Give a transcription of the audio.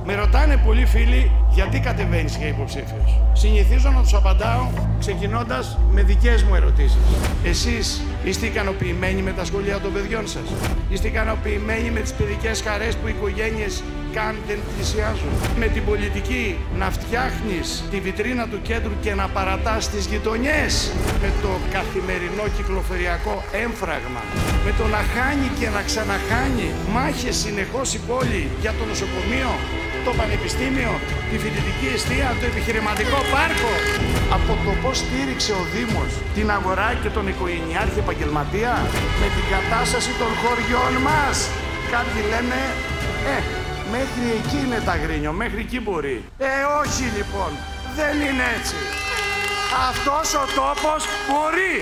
Με ρωτάνε πολλοί φίλοι γιατί κατεβαίνεις για υποψήφιος. Συνηθίζω να τους απαντάω ξεκινώντας με δικές μου ερωτήσεις. Εσείς είστε ικανοποιημένοι με τα σχολεία των παιδιών σας? Είστε ικανοποιημένοι με τις παιδικές χαρές που οι οικογένειες καν δεν πλησιάζουν? Με την πολιτική να φτιάχνεις τη βιτρίνα του κέντρου και να παρατάς τις γειτονιές? Με το καθημερινό κυκλοφοριακό έμφραγμα? Με το να χάνει και να ξαναχάνει μάχες συνεχώς η πόλη για το νοσοκομείο, το πανεπιστήμιο, τη φοιτητική εστία, το επιχειρηματικό πάρκο? Από το πώς στήριξε ο Δήμος την αγορά και τον οικογενειάρχη επαγγελματία? Με την κατάσταση των χωριών μας? Κάποιοι λένε, μέχρι εκεί είναι τα Αγρίνιο, μέχρι εκεί μπορεί. Όχι λοιπόν, δεν είναι έτσι. Αυτός ο τόπος μπορεί.